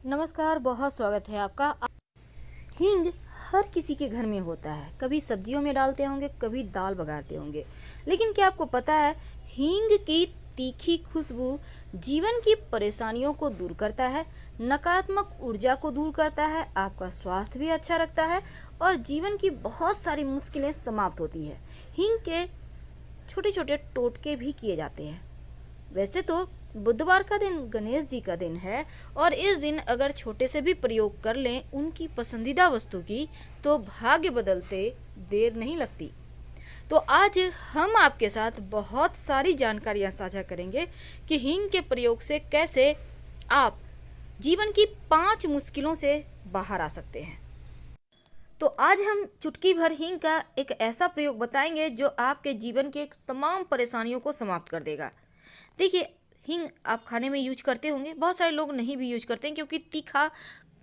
नमस्कार, बहुत स्वागत है आपका। हींग हर किसी के घर में होता है। कभी सब्जियों में डालते होंगे, कभी दाल बघारते होंगे। लेकिन क्या आपको पता है, हींग की तीखी खुशबू जीवन की परेशानियों को दूर करता है, नकारात्मक ऊर्जा को दूर करता है, आपका स्वास्थ्य भी अच्छा रखता है और जीवन की बहुत सारी मुश्किलें समाप्त होती है। हींग के छोटे छोटे टोटके भी किए जाते हैं। वैसे तो बुधवार का दिन गणेश जी का दिन है और इस दिन अगर छोटे से भी प्रयोग कर लें उनकी पसंदीदा वस्तु की, तो भाग्य बदलते देर नहीं लगती। तो आज हम आपके साथ बहुत सारी जानकारियां साझा करेंगे कि हींग के प्रयोग से कैसे आप जीवन की 5 मुश्किलों से बाहर आ सकते हैं। तो आज हम चुटकी भर हींग का एक ऐसा प्रयोग बताएंगे जो आपके जीवन के तमाम परेशानियों को समाप्त कर देगा। देखिए, हींग आप खाने में यूज करते होंगे, बहुत सारे लोग नहीं भी यूज करते हैं क्योंकि तीखा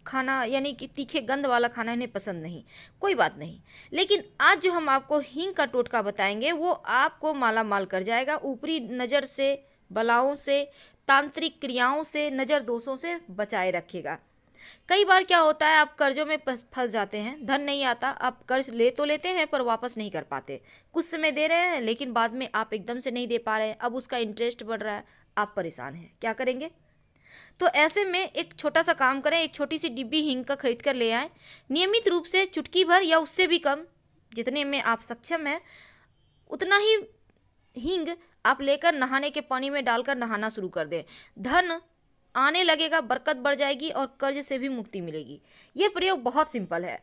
खाना यानी कि तीखे गंध वाला खाना इन्हें पसंद नहीं। कोई बात नहीं, लेकिन आज जो हम आपको हींग का टोटका बताएंगे वो आपको माला माल कर जाएगा। ऊपरी नज़र से, बलाओं से, तांत्रिक क्रियाओं से, नज़र दोषों से बचाए रखेगा। कई बार क्या होता है, आप कर्जों में फंस जाते हैं, धन नहीं आता, आप कर्ज ले तो लेते हैं पर वापस नहीं कर पाते। कुछ समय दे रहे हैं लेकिन बाद में आप एकदम से नहीं दे पा रहे हैं, अब उसका इंटरेस्ट बढ़ रहा है, आप परेशान हैं, क्या करेंगे? तो ऐसे में एक छोटा सा काम करें, एक छोटी सी डिब्बी हींग का खरीद कर ले आएँ। नियमित रूप से चुटकी भर या उससे भी कम, जितने में आप सक्षम हैं उतना ही हींग आप लेकर नहाने के पानी में डालकर नहाना शुरू कर दें। धन आने लगेगा, बरकत बढ़ जाएगी और कर्ज से भी मुक्ति मिलेगी। ये प्रयोग बहुत सिंपल है।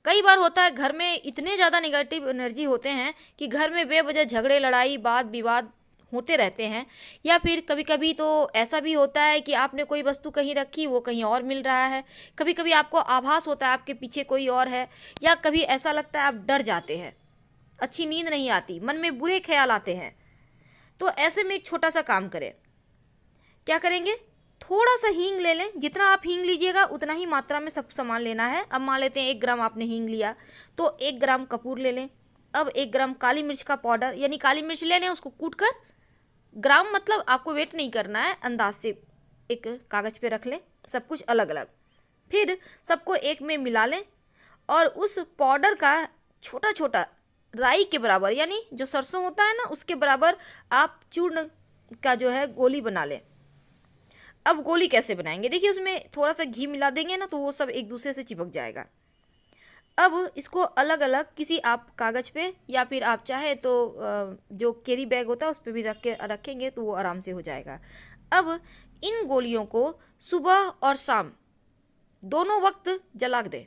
कई बार होता है घर में इतने ज़्यादा नेगेटिव एनर्जी होते हैं कि घर में बेवजह झगड़े, लड़ाई, वाद विवाद होते रहते हैं। या फिर कभी कभी तो ऐसा भी होता है कि आपने कोई वस्तु कहीं रखी, वो कहीं और मिल रहा है। कभी कभी आपको आभास होता है आपके पीछे कोई और है, या कभी ऐसा लगता है आप डर जाते हैं, अच्छी नींद नहीं आती, मन में बुरे ख्याल आते हैं। तो ऐसे में एक छोटा सा काम करें। क्या करेंगे? थोड़ा सा हींग ले लें। जितना आप हींग लीजिएगा उतना ही मात्रा में सब सामान लेना है। अब मान लेते हैं 1 ग्राम आपने हींग लिया तो 1 ग्राम कपूर ले लें। अब 1 ग्राम काली मिर्च का पाउडर यानी काली मिर्च ले लें, उसको कूट कर, ग्राम मतलब आपको वेट नहीं करना है, अंदाज से एक कागज़ पे रख लें, सब कुछ अलग अलग। फिर सबको एक में मिला लें और उस पाउडर का छोटा छोटा राई के बराबर यानी जो सरसों होता है ना उसके बराबर आप चूर्ण का जो है गोली बना लें। अब गोली कैसे बनाएंगे? देखिए, उसमें थोड़ा सा घी मिला देंगे ना तो वो सब एक दूसरे से चिपक जाएगा। अब इसको अलग अलग किसी आप कागज़ पे या फिर आप चाहें तो जो कैरी बैग होता है उस पर भी रखेंगे तो वो आराम से हो जाएगा। अब इन गोलियों को सुबह और शाम दोनों वक्त जला दें।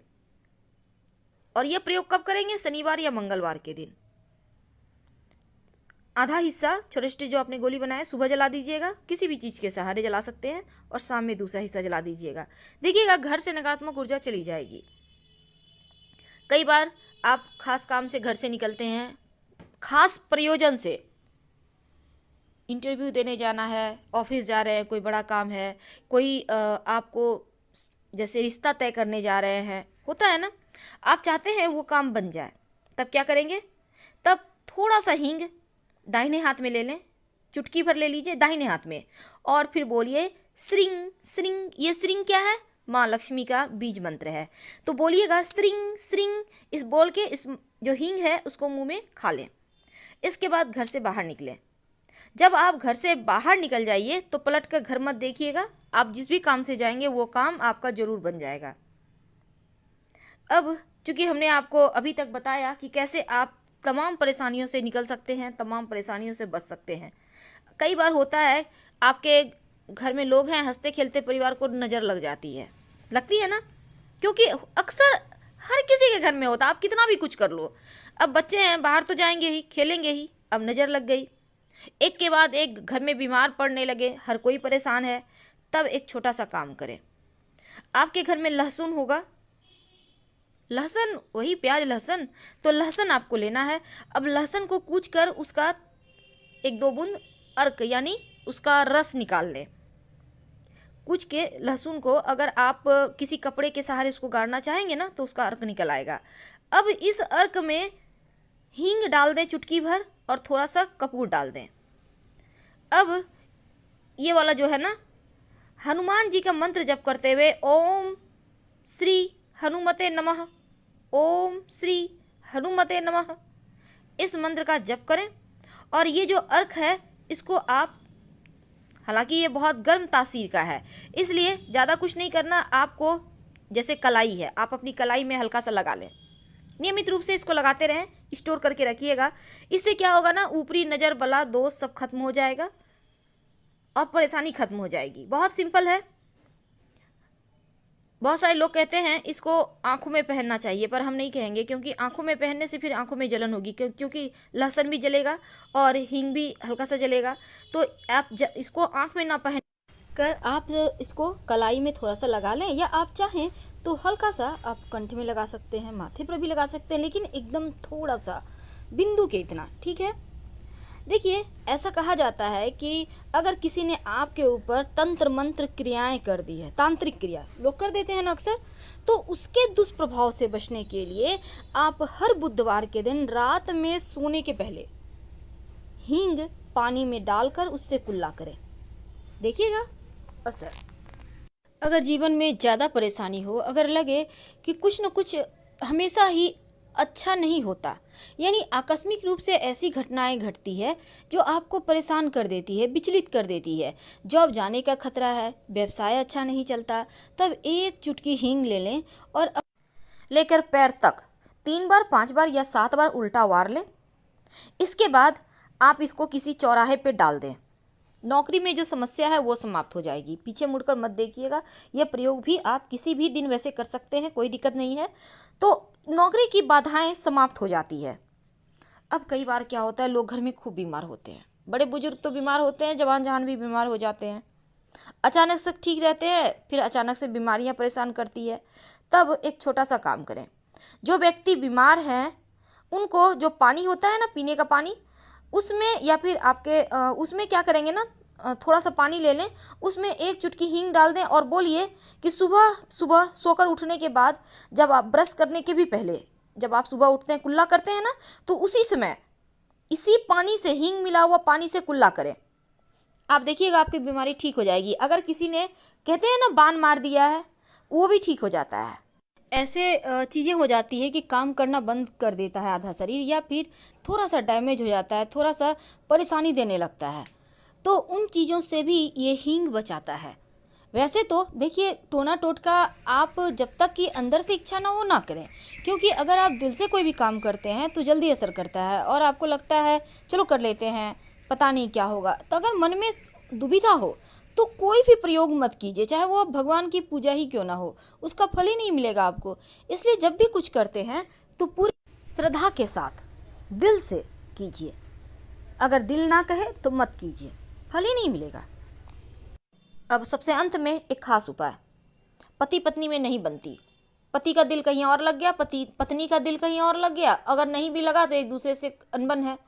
और यह प्रयोग कब करेंगे? शनिवार या मंगलवार के दिन। आधा हिस्सा छोटे छोटे जो आपने गोली बनाए सुबह जला दीजिएगा, किसी भी चीज़ के सहारे जला सकते हैं, और शाम में दूसरा हिस्सा जला दीजिएगा। देखिएगा घर से नकारात्मक ऊर्जा चली जाएगी। कई बार आप खास काम से घर से निकलते हैं, खास प्रयोजन से, इंटरव्यू देने जाना है, ऑफिस जा रहे हैं, कोई बड़ा काम है, कोई आपको जैसे रिश्ता तय करने जा रहे हैं, होता है ना, आप चाहते हैं वो काम बन जाए, तब क्या करेंगे? तब थोड़ा सा हींग दाहिने हाथ में ले लें, चुटकी भर ले लीजिए दाहिने हाथ में, और फिर बोलिए श्रिंग श्रिंग। ये श्रिंग क्या है? माँ लक्ष्मी का बीज मंत्र है। तो बोलिएगा श्रिंग श्रिंग, इस बोल के इस जो हींग है उसको मुंह में खा लें। इसके बाद घर से बाहर निकलें। जब आप घर से बाहर निकल जाइए तो पलट कर घर मत देखिएगा। आप जिस भी काम से जाएंगे वो काम आपका जरूर बन जाएगा। अब चूंकि हमने आपको अभी तक बताया कि कैसे आप तमाम परेशानियों से निकल सकते हैं, तमाम परेशानियों से बच सकते हैं। कई बार होता है आपके घर में लोग हैं, हंसते खेलते परिवार को नज़र लग जाती है, लगती है ना, क्योंकि अक्सर हर किसी के घर में होता, आप कितना भी कुछ कर लो। अब बच्चे हैं, बाहर तो जाएंगे ही, खेलेंगे ही, अब नज़र लग गई, एक के बाद एक घर में बीमार पड़ने लगे, हर कोई परेशान है। तब एक छोटा सा काम करें। आपके घर में लहसुन होगा, लहसुन वही प्याज लहसुन, तो लहसुन आपको लेना है। अब लहसुन को कूच कर उसका 1-2 बूंद अर्क यानी उसका रस निकाल लें। कूच के लहसुन को अगर आप किसी कपड़े के सहारे उसको गाड़ना चाहेंगे ना तो उसका अर्क निकल आएगा। अब इस अर्क में हींग डाल दें चुटकी भर और थोड़ा सा कपूर डाल दें। अब ये वाला जो है ना हनुमान जी का मंत्र जप करते हुए ओम श्री हनुमते नमः, ओम श्री हनुमते नमः, इस मंत्र का जप करें। और ये जो अर्क है इसको आप, हालांकि ये बहुत गर्म तासीर का है इसलिए ज़्यादा कुछ नहीं करना आपको। जैसे कलाई है, आप अपनी कलाई में हल्का सा लगा लें, नियमित रूप से इसको लगाते रहें, स्टोर करके रखिएगा। इससे क्या होगा ना, ऊपरी नज़र बला दोष सब खत्म हो जाएगा और परेशानी खत्म हो जाएगी। बहुत सिंपल है। बहुत सारे लोग कहते हैं इसको आंखों में पहनना चाहिए, पर हम नहीं कहेंगे, क्योंकि आंखों में पहनने से फिर आंखों में जलन होगी, क्योंकि लहसुन भी जलेगा और हींग भी हल्का सा जलेगा। तो आप इसको आंख में ना पहन कर आप इसको कलाई में थोड़ा सा लगा लें, या आप चाहें तो हल्का सा आप कंठ में लगा सकते हैं, माथे पर भी लगा सकते हैं, लेकिन एकदम थोड़ा सा, बिंदु के इतना, ठीक है। देखिए, ऐसा कहा जाता है कि अगर किसी ने आपके ऊपर तंत्र मंत्र क्रियाएं कर दी है, तांत्रिक क्रिया लोग कर देते हैं ना अक्सर, तो उसके दुष्प्रभाव से बचने के लिए आप हर बुधवार के दिन रात में सोने के पहले हींग पानी में डालकर उससे कुल्ला करें, देखिएगा असर। अगर जीवन में ज़्यादा परेशानी हो, अगर लगे कि कुछ न कुछ हमेशा ही अच्छा नहीं होता, यानी आकस्मिक रूप से ऐसी घटनाएं घटती है जो आपको परेशान कर देती है, विचलित कर देती है, जॉब जाने का खतरा है, व्यवसाय अच्छा नहीं चलता, तब एक चुटकी हींग ले लें और लेकर पैर तक 3 बार 5 बार या 7 बार उल्टा वार लें। इसके बाद आप इसको किसी चौराहे पे डाल दें। नौकरी में जो समस्या है वो समाप्त हो जाएगी। पीछे मुड़कर मत देखिएगा। यह प्रयोग भी आप किसी भी दिन वैसे कर सकते हैं, कोई दिक्कत नहीं है। तो नौकरी की बाधाएं समाप्त हो जाती है। अब कई बार क्या होता है, लोग घर में खूब बीमार होते हैं, बड़े बुजुर्ग तो बीमार होते हैं, जवान जहान भी बीमार हो जाते हैं, अचानक से ठीक रहते हैं, फिर अचानक से बीमारियां परेशान करती है। तब एक छोटा सा काम करें। जो व्यक्ति बीमार हैं उनको जो पानी होता है ना, पीने का पानी, उसमें या फिर आपके उसमें क्या करेंगे ना, थोड़ा सा पानी ले लें, उसमें एक चुटकी हींग डाल दें और बोलिए कि सुबह सुबह सोकर उठने के बाद, जब आप ब्रश करने के भी पहले, जब आप सुबह उठते हैं, कुल्ला करते हैं ना, तो उसी समय इसी पानी से, हींग मिला हुआ पानी से कुल्ला करें। आप देखिएगा आपकी बीमारी ठीक हो जाएगी। अगर किसी ने, कहते हैं ना, बाण मार दिया है, वो भी ठीक हो जाता है। ऐसे चीज़ें हो जाती है कि काम करना बंद कर देता है आधा शरीर, या फिर थोड़ा सा डैमेज हो जाता है, थोड़ा सा परेशानी देने लगता है, तो उन चीज़ों से भी ये हींग बचाता है। वैसे तो देखिए, टोना टोटका आप जब तक कि अंदर से इच्छा ना हो ना करें, क्योंकि अगर आप दिल से कोई भी काम करते हैं तो जल्दी असर करता है और आपको लगता है चलो कर लेते हैं, पता नहीं क्या होगा। तो अगर मन में दुविधा हो तो कोई भी प्रयोग मत कीजिए, चाहे वो भगवान की पूजा ही क्यों ना हो, उसका फल ही नहीं मिलेगा आपको। इसलिए जब भी कुछ करते हैं तो पूरी श्रद्धा के साथ दिल से कीजिए। अगर दिल ना कहे तो मत कीजिए, फल ही नहीं मिलेगा। अब सबसे अंत में एक खास उपाय, पति पत्नी में नहीं बनती, पति का दिल कहीं और लग गया, पत्नी का दिल कहीं और लग गया, अगर नहीं भी लगा तो एक दूसरे से अनबन है,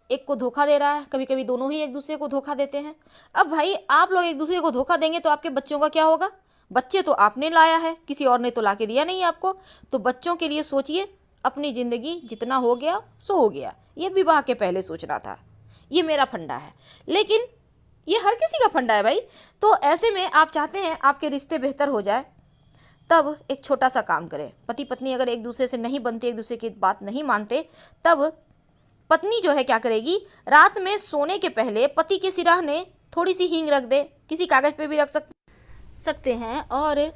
एक को धोखा दे रहा है, कभी कभी दोनों ही एक दूसरे को धोखा देते हैं। अब भाई, आप लोग एक दूसरे को धोखा देंगे तो आपके बच्चों का क्या होगा? बच्चे तो आपने लाया है, किसी और ने तो ला के दिया नहीं आपको। तो बच्चों के लिए सोचिए, अपनी ज़िंदगी जितना हो गया सो हो गया, ये विवाह के पहले सोचना था। ये मेरा फंडा है, लेकिन ये हर किसी का फंडा है भाई। तो ऐसे में आप चाहते हैं आपके रिश्ते बेहतर हो जाए, तब एक छोटा सा काम करें। पति पत्नी अगर एक दूसरे से नहीं बनते, एक दूसरे की बात नहीं मानते, तब पत्नी जो है क्या करेगी, रात में सोने के पहले पति के सिरहाने थोड़ी सी हींग रख दे, किसी कागज़ पे भी रख सकते हैं, और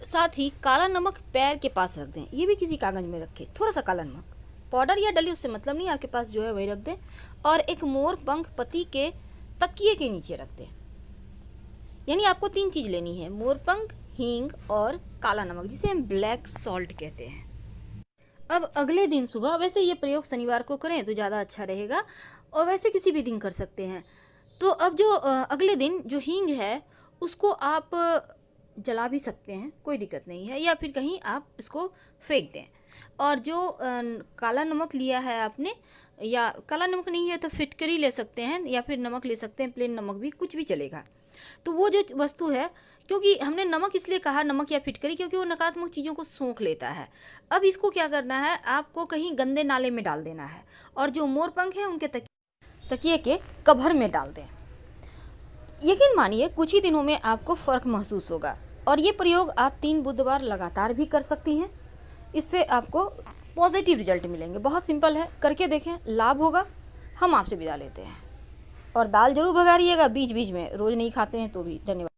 साथ ही काला नमक पैर के पास रख दें। ये भी किसी कागज़ में रखें, थोड़ा सा काला नमक, पाउडर या डली उससे मतलब नहीं, आपके पास जो है वही रख दें। और एक मोर पंख पति के तकिए के नीचे रख दें। यानी आपको 3 चीज़ लेनी है, मोर पंख, हींग और काला नमक, जिसे हम ब्लैक सॉल्ट कहते हैं। अब अगले दिन सुबह, वैसे ये प्रयोग शनिवार को करें तो ज़्यादा अच्छा रहेगा, और वैसे किसी भी दिन कर सकते हैं। तो अब जो अगले दिन जो हींग है उसको आप जला भी सकते हैं, कोई दिक्कत नहीं है, या फिर कहीं आप इसको फेंक दें। और जो काला नमक लिया है आपने, या काला नमक नहीं है तो फिटकरी ले सकते हैं, या फिर नमक ले सकते हैं, प्लेन नमक भी, कुछ भी चलेगा। तो वो जो वस्तु है, क्योंकि हमने नमक इसलिए कहा, नमक या फिटकरी, क्योंकि वो नकारात्मक चीज़ों को सोख लेता है। अब इसको क्या करना है, आपको कहीं गंदे नाले में डाल देना है, और जो मोर पंख है उनके तकिए के कवर में डाल दें। यकीन मानिए कुछ ही दिनों में आपको फ़र्क महसूस होगा। और ये प्रयोग आप 3 बुधवार लगातार भी कर सकती हैं। इससे आपको पॉजिटिव रिजल्ट मिलेंगे। बहुत सिंपल है, करके देखें, लाभ होगा। हम आपसे विदा लेते हैं। और दाल ज़रूर भगारिएगा बीच बीच में, रोज़ नहीं खाते हैं तो भी। धन्यवाद।